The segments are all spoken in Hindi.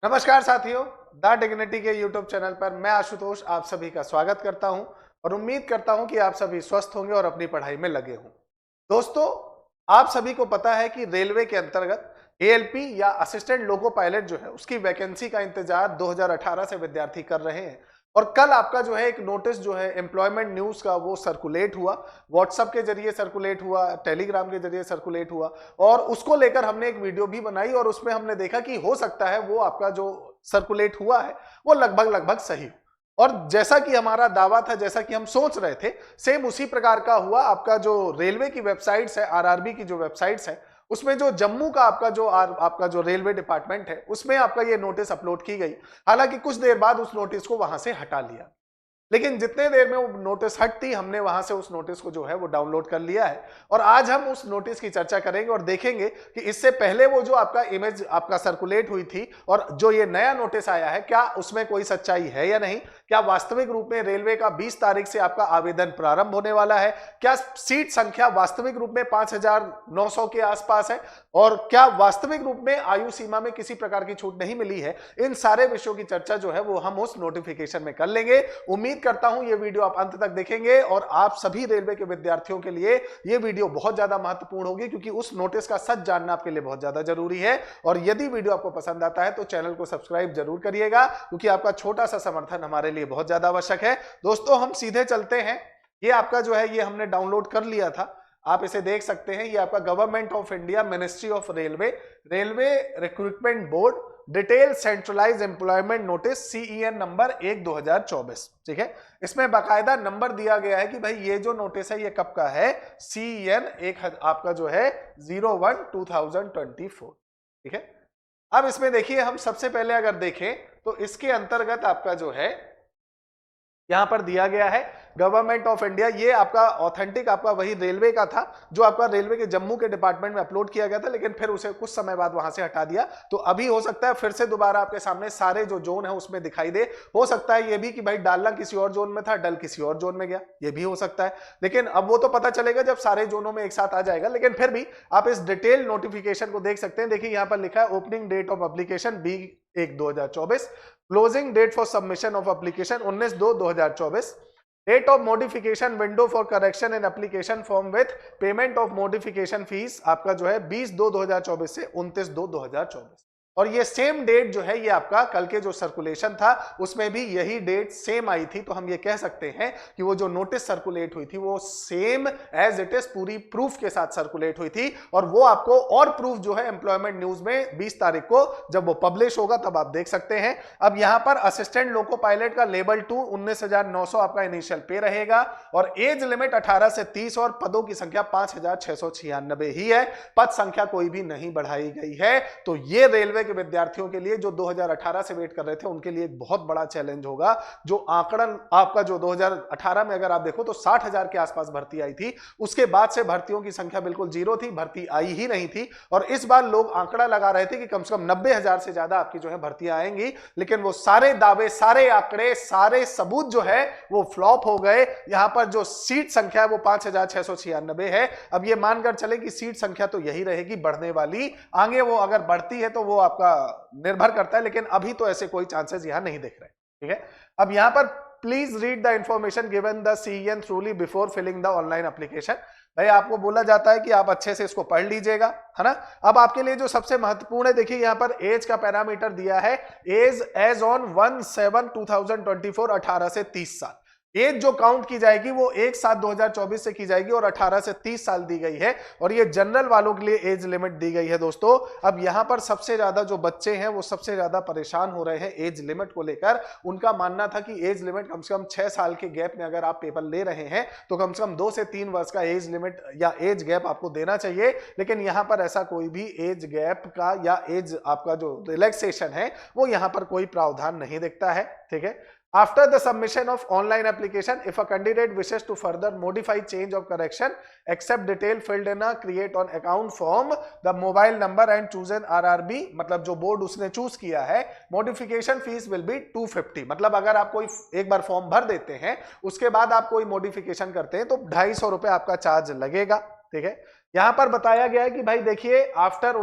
नमस्कार साथियों, द डिग्निटी के यूट्यूब चैनल पर मैं आशुतोष आप सभी का स्वागत करता हूं और उम्मीद करता हूं कि आप सभी स्वस्थ होंगे और अपनी पढ़ाई में लगे हों। दोस्तों, आप सभी को पता है कि रेलवे के अंतर्गत एएलपी या असिस्टेंट लोको पायलट जो है उसकी वैकेंसी का इंतजार 2018 से विद्यार्थी कर रहे हैं और कल आपका जो है एक नोटिस जो है एम्प्लॉयमेंट न्यूज का वो सर्कुलेट हुआ, व्हाट्सएप के जरिए सर्कुलेट हुआ, टेलीग्राम के जरिए सर्कुलेट हुआ और उसको लेकर हमने एक वीडियो भी बनाई और उसमें हमने देखा कि हो सकता है वो आपका जो सर्कुलेट हुआ है वो लगभग लगभग सही हो। और जैसा कि हमारा दावा था, जैसा कि हम सोच रहे थे, सेम उसी प्रकार का हुआ। आपका जो रेलवे की वेबसाइट्स है, आरआरबी की जो वेबसाइट्स है, उसमें जो जम्मू का आपका जो रेलवे डिपार्टमेंट है उसमें आपका ये नोटिस अपलोड की गई। हालांकि कुछ देर बाद उस नोटिस को वहां से हटा लिया, लेकिन जितने देर में वो नोटिस हटती हमने वहां से उस नोटिस को जो है वो डाउनलोड कर लिया है और आज हम उस नोटिस की चर्चा करेंगे और देखेंगे कि इससे पहले वो जो आपका इमेज आपका सर्कुलेट हुई थी और जो ये नया नोटिस आया है, क्या उसमें कोई सच्चाई है या नहीं। क्या वास्तविक रूप में रेलवे का 20 तारीख से आपका आवेदन प्रारंभ होने वाला है? क्या सीट संख्या वास्तविक रूप में 5,900 के आसपास है और क्या वास्तविक रूप में आयु सीमा में किसी प्रकार की छूट नहीं मिली है? इन सारे विषयों की चर्चा जो है वो हम उस नोटिफिकेशन में कर लेंगे। उम्मीद करता हूं ये वीडियो आप अंत तक देखेंगे और आप सभी रेलवे के विद्यार्थियों के लिए ये वीडियो बहुत ज्यादा महत्वपूर्ण होगी, क्योंकि उस नोटिस का सच जानना आपके लिए बहुत ज्यादा जरूरी है। और यदि वीडियो आपको पसंद आता है तो चैनल को सब्सक्राइब जरूर करिएगा, क्योंकि आपका छोटा सा समर्थन हमारे लिए बहुत ज्यादा आवश्यक है। दोस्तों, हम सीधे चलते हैं। ये आपका जो है ये हमने डाउनलोड कर लिया था, आप इसे देख सकते हैं। ये आपका government of India, ministry of railway, railway recruitment board, detail centralise employment notice, CEN number 1/2024। ठीक है, इसमें बाकायदा नंबर दिया गया है कि भाई ये जो नोटिस है ये कब का है। सीईएन एक आपका जो है 01/2024। ठीक है, अब इसमें देखिए, हम सबसे पहले अगर देखें तो इसके अंतर्गत आपका जो है यहां पर दिया गया है गवर्नमेंट ऑफ इंडिया। ये आपका ऑथेंटिक आपका वही रेलवे का था जो आपका रेलवे के जम्मू के डिपार्टमेंट में अपलोड किया गया था, लेकिन फिर उसे कुछ समय बाद वहां से हटा दिया। तो अभी हो सकता है फिर से दोबारा आपके सामने सारे जो जोन है उसमें दिखाई दे। हो सकता है ये भी कि भाई डालना किसी और जोन में था, डल किसी और जोन में गया, ये भी हो सकता है। लेकिन अब वो तो पता चलेगा जब सारे जोनों में एक साथ आ जाएगा। लेकिन फिर भी आप इस डिटेल नोटिफिकेशन को देख सकते हैं। देखिए यहां पर लिखा है opening date of application 20/1/2024, closing date for submission of application 19/2/2024, date of modification window for correction in application form with payment of modification fees आपका जो है 20/2/2024 से 29/2/2024। और ये सेम डेट जो है ये आपका कल के जो सर्कुलेशन था उसमें भी यही डेट सेम आई थी। तो हम ये कह सकते हैं कि वो जो नोटिस सर्कुलेट हुई थी वो सेम एज इट इज पूरी प्रूफ के साथ सर्कुलेट हुई थी। और वो आपको और प्रूफ जो है एम्प्लॉयमेंट न्यूज में 20 तारीख को जब वो पब्लिश होगा तब आप देख सकते हैं। अब यहां पर असिस्टेंट लोको पायलट का लेवल 2 19,900 आपका इनिशियल पे रहेगा और एज लिमिट 18 से 30 और पदों की संख्या 5,696 ही है। पद संख्या कोई भी नहीं बढ़ाई गई है। तो ये रेलवे के विद्यार्थियों के लिए जो 2018 से वेट कर रहे थे उनके लिए एक बहुत बड़ा चैलेंज होगा। जो आंकड़न आपका जो 2018 में अगर आप देखो तो 60,000 के आसपास भर्ती आई थी, उसके बाद से भर्तियों की संख्या बिल्कुल जीरो थी, भर्ती आई ही नहीं थी। और इस बार लोग आंकड़ा लगा रहे थे कि कम से कम 90,000 से ज्यादा आपकी जो है भर्तियां आएंगी, लेकिन वो सारे दावे, सारे आंकड़े, सारे सबूत जो है वो फ्लॉप हो गए। यहां पर जो सीट संख्या है वो 5,696 है। अब ये मानकर चले कि सीट संख्या तो यही रहेगी बढ़ने वाली, आगे वो अगर बढ़ती है तो वो आपका निर्भर करता है, लेकिन अभी तो ऐसे कोई चांसेस यहां नहीं दिख रहे। ठीक है, अब यहां पर please read the information given the CEN thoroughly before filling the online application. भाई आपको बोला जाता है कि आप अच्छे से इसको पढ़ लीजिएगा, है ना। अब आपके लिए जो सबसे महत्वपूर्ण है, देखिए यहां पर एज का पैरामीटर दिया है, एज एज ऑन 1/7/2024, 18 से 30 साल। एज जो काउंट की जाएगी वो 1/7/2024 से की जाएगी और 18 से 30 साल दी गई है और ये जनरल वालों के लिए एज लिमिट दी गई है। दोस्तों, अब यहां पर सबसे ज्यादा जो बच्चे हैं वो सबसे ज्यादा परेशान हो रहे हैं एज लिमिट को लेकर। उनका मानना था कि एज लिमिट कम से कम 6 साल के गैप में अगर आप पेपर ले रहे हैं तो कम से कम 2 से 3 वर्ष का एज लिमिट या एज गैप आपको देना चाहिए। लेकिन यहां पर ऐसा कोई भी एज गैप का या एज आपका जो रिलैक्सेशन है वो यहां पर कोई प्रावधान नहीं दिखता है। ठीक है, after the submission of online application, if a candidate wishes to further modify, change or correction, accept detail filled in a create on account form, the mobile number and choose an RRB, मतलब जो बोर्ड उसने चूज किया है, modification fees will be 250। मतलब अगर आप कोई एक बार फॉर्म भर देते हैं उसके बाद आप कोई मॉडिफिकेशन करते हैं तो 250 रुपए आपका चार्ज लगेगा। ठीक है। यहां पर बताया गया है कि भाई देखिए after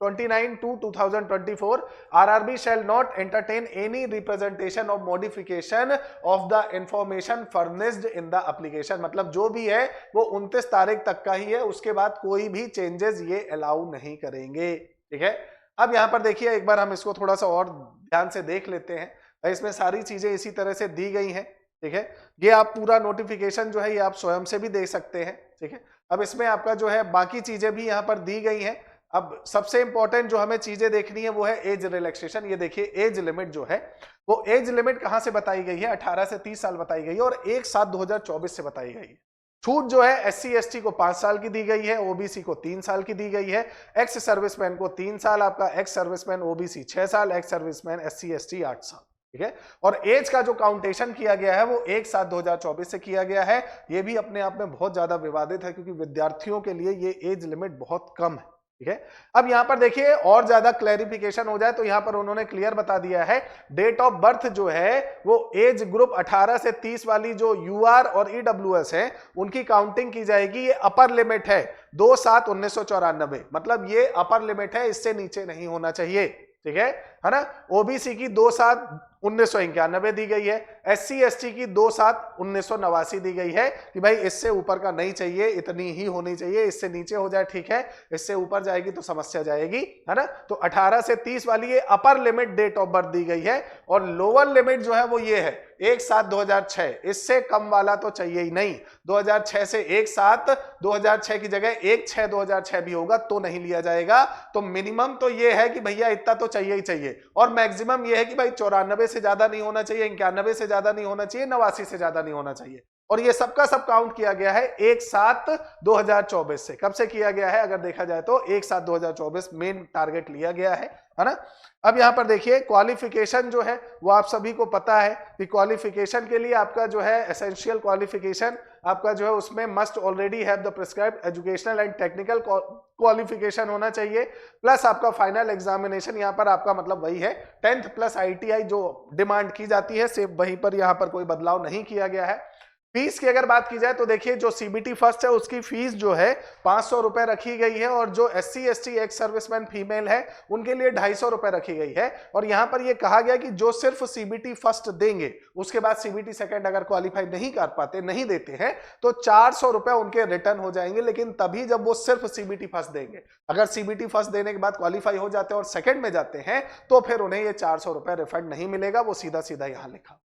29/2/2024 RRB shall not entertain any representation of modification of the information furnished in the application, मतलब जो भी है वो 29 तारीख तक का ही है, उसके बाद कोई भी चेंजेस ये अलाउ नहीं करेंगे, ठीक है। अब यहां पर देखिए एक बार हम इसको थोड़ा सा और ध्यान से देख लेते हैं, इसमें सारी चीजें इसी तरह से दी गई हैं, ठीक है। ये आप पूरा नोटिफिकेशन जो है ये आप स्वयं से भी देख सकते हैं, ठीक है। अब इसमें आपका जो है बाकी चीजें भी यहाँ पर दी गई हैं। अब सबसे इंपॉर्टेंट जो हमें चीजें देखनी है वो है एज रिलैक्सेशन। ये देखिए एज लिमिट जो है वो एज लिमिट कहां से बताई गई है, 18 से 30 साल बताई गई है और 1/7/2024 से बताई गई है। छूट जो है SC ST को 5 साल की दी गई है, OBC को 3 साल की दी गई है, एक्स सर्विसमैन को 3 साल, आपका एक्स सर्विसमैन OBC 6 साल, एक्स सर्विसमैन SC ST 8 साल, ठीक है। और एज का जो काउंटेशन किया गया है वो 1/7/2024 से किया गया है। ये भी अपने आप में बहुत ज्यादा विवादित है क्योंकि विद्यार्थियों के लिए ये एज लिमिट बहुत कम है, ठीक है। अब यहां पर देखिए और ज्यादा क्लैरिफिकेशन हो जाए तो यहां पर उन्होंने क्लियर बता दिया है डेट ऑफ बर्थ जो है वो एज ग्रुप 18 से 30 वाली जो UR और EWS है उनकी काउंटिंग की जाएगी। ये अपर लिमिट है 2/7/1994, मतलब ये अपर लिमिट है, इससे नीचे नहीं होना चाहिए, ठीक है ना। OBC की 2/7/1991 दी गई है, SC ST की 2/7/1989 दी गई है कि भाई इससे ऊपर का नहीं चाहिए, इतनी ही होनी चाहिए, इससे नीचे हो जाए ठीक है, इससे ऊपर जाएगी तो समस्या जाएगी, है ना। तो 18 से 30 वाली ये upper limit date of birth दी गई है और लोअर लिमिट जो है वो ये है 1/7/2006, इससे कम वाला तो चाहिए ही नहीं। 2006 से 1/7/2006 की जगह 1/6/2006 भी होगा तो नहीं लिया जाएगा। तो मिनिमम तो ये है कि भैया इतना तो चाहिए ही चाहिए और मैक्सिमम ये है कि भाई 94 से ज्यादा नहीं होना चाहिए, 91 से ज्यादा नहीं होना चाहिए, 89 से ज्यादा नहीं होना चाहिए। और ये सबका सब काउंट किया गया है 1/7/2024 से। कब से किया गया है अगर देखा जाए तो 1/7/2024 मेन टारगेट लिया गया है ना। अब यहां पर देखिए क्वालिफिकेशन जो है वो आप सभी को पता है कि क्वालिफिकेशन के लिए आपका जो है एसेंशियल क्वालिफिकेशन आपका जो है उसमें must already have the prescribed educational and technical qualification होना चाहिए, प्लस आपका फाइनल एग्जामिनेशन यहाँ पर आपका मतलब वही है 10th प्लस ITI जो डिमांड की जाती है सिर्फ वहीं पर यहाँ पर कोई बदलाव नहीं किया गया है। फीस की अगर बात की जाए तो देखिए जो CBT फर्स्ट है उसकी फीस जो है 500 रुपए रखी गई है और जो SC ST ex serviceman female है उनके लिए 250 रुपए रखी गई है। और यहां पर यह कहा गया कि जो सिर्फ CBT फर्स्ट देंगे उसके बाद CBT सेकंड अगर क्वालिफाई नहीं कर पाते, नहीं देते हैं तो 400 रुपए उनके रिटर्न हो जाएंगे, लेकिन तभी जब वो सिर्फ CBT फर्स्ट देंगे। अगर CBT फर्स्ट देने के बाद क्वालिफाई हो जाते हैं और सेकंड में जाते हैं तो फिर उन्हें ये 400 रुपए रिफंड नहीं मिलेगा, वो सीधा सीधा यहां लिखा,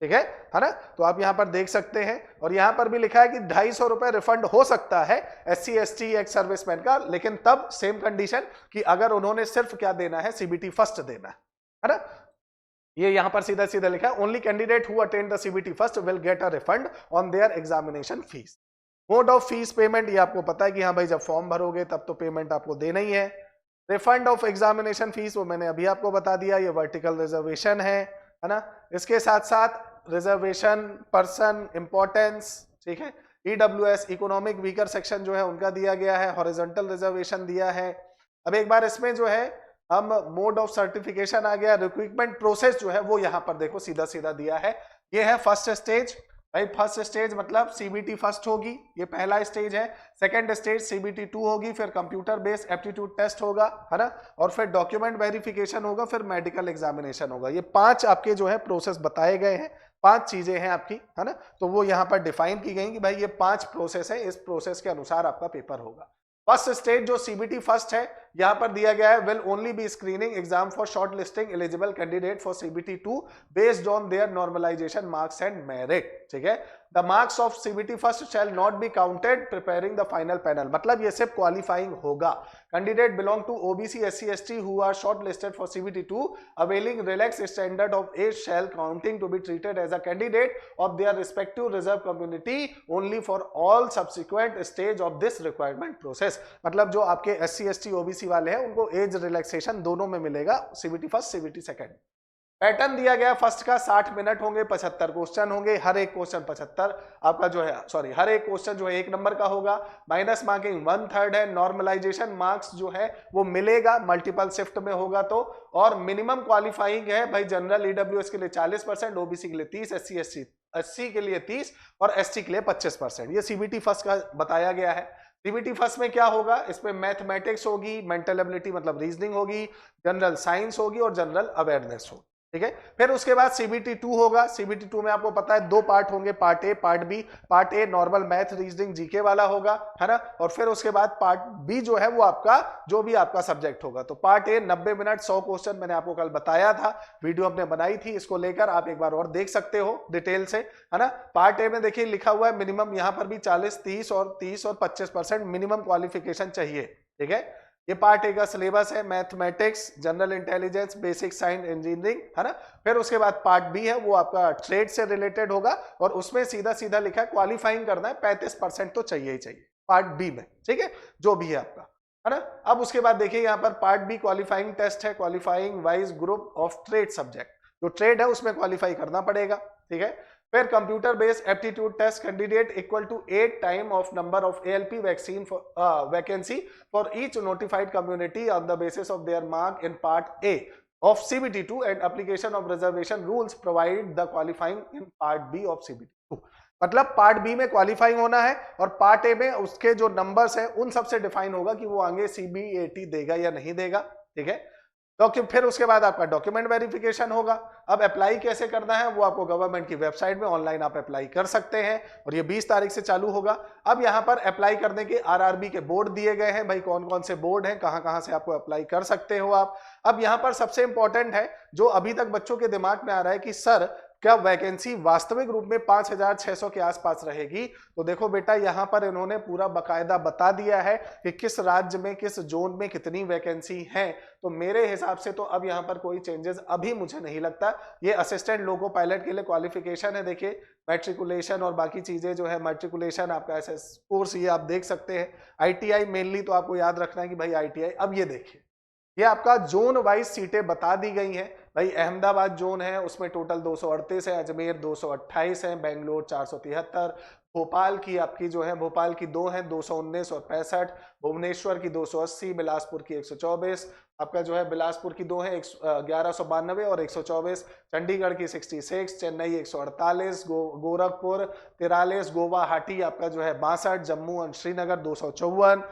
ठीक है ना। तो आप यहां पर देख सकते हैं और यहां पर भी लिखा है कि 250 रुपए रिफंड हो सकता है SC ST एक्स सर्विसमैन का, लेकिन तब सेम कंडीशन कि अगर उन्होंने सिर्फ क्या देना है CBT फर्स्ट देना है ना। ये यहां पर सीधा सीधा लिखा है only candidate who attend the CBT first will get a refund on their examination fees. Mode of fees payment ये आपको पता है कि हाँ भाई जब फॉर्म भरोगे तब तो पेमेंट आपको देना ही है। रिफंड ऑफ एग्जामिनेशन फीस वो मैंने अभी आपको बता दिया, ये वर्टिकल रिजर्वेशन है ना। इसके साथ साथ रिजर्वेशन पर्सन इंपॉर्टेंस, ठीक है। EWS इकोनॉमिक वीकर सेक्शन जो है उनका दिया गया है, हॉरिजॉन्टल रिजर्वेशन दिया है। अब एक बार इसमें जो है हम मोड ऑफ सर्टिफिकेशन आ गया, रिक्रूटमेंट प्रोसेस जो है वो यहां पर देखो सीधा सीधा दिया है। ये है फर्स्ट स्टेज, भाई फर्स्ट स्टेज मतलब CBT फर्स्ट होगी, ये पहला स्टेज है। सेकंड स्टेज CBT 2 होगी, फिर कंप्यूटर बेस्ड एप्टीट्यूड टेस्ट होगा, है ना, और फिर डॉक्यूमेंट वेरिफिकेशन होगा, फिर मेडिकल एग्जामिनेशन होगा। ये 5 आपके जो है प्रोसेस बताए गए हैं, 5 चीजें हैं आपकी, है ना। तो वो यहाँ पर डिफाइन की गई कि भाई ये 5 प्रोसेस है, इस प्रोसेस के अनुसार आपका पेपर होगा। फर्स्ट स्टेज जो CBT फर्स्ट है यहां पर दिया गया है will only be screening exam for short listing eligible candidate for CBT 2 based on their normalisation marks and merit, ठीक है। The marks of CBT first shall not be counted preparing the final panel, मतलब ये सिर्फ क्वालिफाइंग होगा। Candidate belong to OBC SC ST who are short listed for CBT 2 availing relax standard of age shall counting to be treated as a candidate of their respective reserve community only for all subsequent stage of this requirement process. मतलब जो आपके SC ST OBC वाले हैं उनको एज रिलैक्सेशन दोनों में मिलेगा, CBT first CBT second. Pattern दिया गया फर्स्ट का 60 मिनट होंगे, 75 क्वेश्चन होंगे, हर एक क्वेश्चन 75 आपका जो है हर एक क्वेश्चन जो है 1 नंबर का होगा। माइनस मार्किंग 1/3 है। नॉर्मलाइजेशन मार्क्स जो है वो मिलेगा मल्टीपल शिफ्ट में होगा तो, और मिनिमम क्वालिफाइंग है भाई जनरल EWS के लिए 40%, OBC के लिए 30, SC ST के लिए 30 और ST के लिए 25%। ये CBT फर्स्ट का बताया गया है। सीबीटी फर्स्ट में क्या होगा, इसमें मैथमेटिक्स होगी, मेंटल एबिलिटी मतलब रीजनिंग होगी, जनरल साइंस होगी और जनरल अवेयरनेस होगी, ठीक है। फिर उसके बाद सीबीटी 2 होगा। सीबीटी 2 में आपको पता है 2 पार्ट होंगे, part A part B. Part A normal math reasoning GK वाला होगा, है ना, और फिर उसके बाद पार्ट बी जो है वो आपका जो भी आपका सब्जेक्ट होगा। तो पार्ट ए 90 मिनट 100 क्वेश्चन, मैंने आपको कल बताया था, वीडियो हमने बनाई थी, इसको लेकर आप एक बार और देख सकते हो डिटेल से, है ना। पार्ट ए में देखिए लिखा हुआ है मिनिमम यहां पर भी 40 30 और 25% मिनिमम क्वालिफिकेशन चाहिए, ठीक है। ये पार्ट ए का सिलेबस है, mathematics, general intelligence, basic science, engineering, है ना। फिर उसके बाद पार्ट बी है वो आपका ट्रेड से रिलेटेड होगा और उसमें सीधा सीधा लिखा है क्वालिफाइंग करना है 35% तो चाहिए ही चाहिए पार्ट बी में, ठीक है, जो भी है आपका, है ना। अब उसके बाद देखिए यहाँ पर पार्ट बी क्वालिफाइंग टेस्ट है, qualifying wise group of trade subject, जो ट्रेड है उसमें क्वालिफाई करना पड़ेगा, ठीक है। फिर computer based aptitude test, candidate equal to 8 time of number of ALP vaccine vacancy for each notified community on the basis of their mark in part A of CBT2 and application of reservation rules provide the qualifying in part B of CBT2। मतलब पार्ट बी में क्वालिफाइंग होना है और पार्ट ए में उसके जो नंबर्स हैं उन सबसे डिफाइन होगा कि वो आगे CBAT देगा या नहीं देगा, ठीक है। फिर उसके बाद आपका डॉक्यूमेंट वेरिफिकेशन होगा। अब अप्लाई कैसे करना है वो आपको गवर्नमेंट की वेबसाइट में ऑनलाइन आप अप्लाई कर सकते हैं और ये 20 तारीख से चालू होगा। अब यहाँ पर अप्लाई करने के RRB के बोर्ड दिए गए हैं, भाई कौन कौन से बोर्ड हैं, कहाँ कहाँ से आपको अप्लाई कर सकते हो आप। अब यहाँ पर सबसे इंपॉर्टेंट है जो अभी तक बच्चों के दिमाग में आ रहा है कि सर क्या वैकेंसी वास्तविक रूप में 5600 के आसपास रहेगी, तो देखो बेटा यहाँ पर इन्होंने पूरा बकायदा बता दिया है कि किस राज्य में किस जोन में कितनी वैकेंसी है। तो मेरे हिसाब से तो अब यहाँ पर कोई चेंजेस अभी मुझे नहीं लगता। ये असिस्टेंट लोको पायलट के लिए क्वालिफिकेशन है, देखिए मैट्रिकुलेशन और बाकी चीजें जो है, मैट्रिकुलेशन आपका SS कोर्स ये आप देख सकते हैं। ITI मेनली तो आपको याद रखना है कि भाई ITI। अब ये देखिए ये आपका जोन वाइज सीटें बता दी गई हैं भाई। अहमदाबाद जोन है उसमें टोटल 238 है, अजमेर 228 है, बेंगलोर 473, भोपाल की आपकी जो है भोपाल की 2 है 219 और 65, भुवनेश्वर की 280, बिलासपुर की 124, आपका जो है बिलासपुर की 2 है 1192 और 124, चंडीगढ़ की 66, चेन्नई 148, गोरखपुर 43, गोवाहाटी आपका जो है 62, जम्मू और श्रीनगर 254,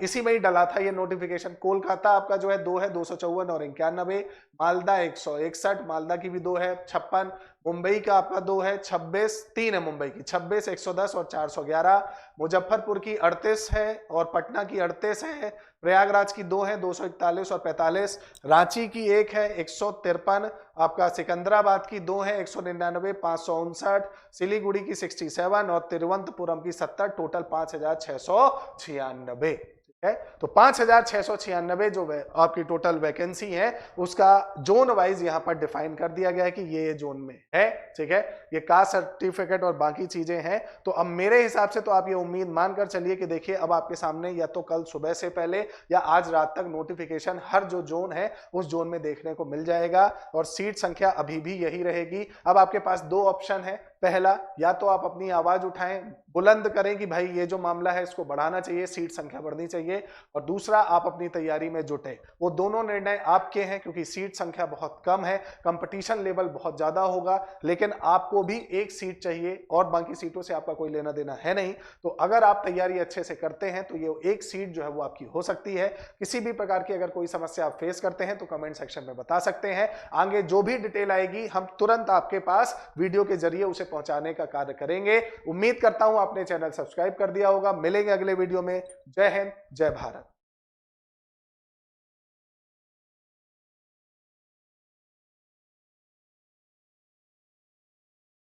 इसी में ही डला था ये नोटिफिकेशन। कोलकाता आपका जो है 2 है 254 और 91, मालदा 161, मालदा की भी 2 है 56, मुंबई का आपका 2 है 26, 3 है मुंबई की 26, 110 और 411, मुजफ्फरपुर की 38 है और पटना की 38 है, प्रयागराज की 2 है 241 और 45, रांची की 1 है 153, आपका सिकंदराबाद की 2 है 199 559, सिलीगुड़ी की 67 और तिरुवनंतपुरम की 70, टोटल 5696, है। तो 5696 जो आपकी टोटल वैकेंसी है उसका जोन वाइज यहां पर डिफाइन कर दिया गया है कि ये जोन में है, ठीक है। ये कास्ट सर्टिफिकेट और बाकी चीजें हैं। तो अब मेरे हिसाब से तो आप ये उम्मीद मानकर चलिए कि देखिए अब आपके सामने या तो कल सुबह से पहले या आज रात तक नोटिफिकेशन हर जो जोन है उस जोन में देखने को मिल जाएगा और सीट संख्या अभी भी यही रहेगी। अब आपके पास 2 ऑप्शन है, पहला या तो आप अपनी आवाज उठाएं, बुलंद करें कि भाई ये जो मामला है इसको बढ़ाना चाहिए, सीट संख्या बढ़नी चाहिए, और दूसरा आप अपनी तैयारी में जुटे। वो दोनों निर्णय आपके हैं क्योंकि सीट संख्या बहुत कम है, कंपटीशन लेवल बहुत ज्यादा होगा, लेकिन आपको भी एक सीट चाहिए और बाकी सीटों से आपका कोई लेना देना है नहीं। तो अगर आप तैयारी अच्छे से करते हैं तो ये एक सीट जो है वो आपकी हो सकती है। किसी भी प्रकार की अगर कोई समस्या आप फेस करते हैं तो कमेंट सेक्शन में बता सकते हैं। आगे जो भी डिटेल आएगी हम तुरंत आपके पास वीडियो के जरिए उसे पहुंचाने का कार्य करेंगे। उम्मीद करता हूं आपने चैनल सब्सक्राइब कर दिया होगा। मिलेंगे अगले वीडियो में। जय हिंद, जय भारत।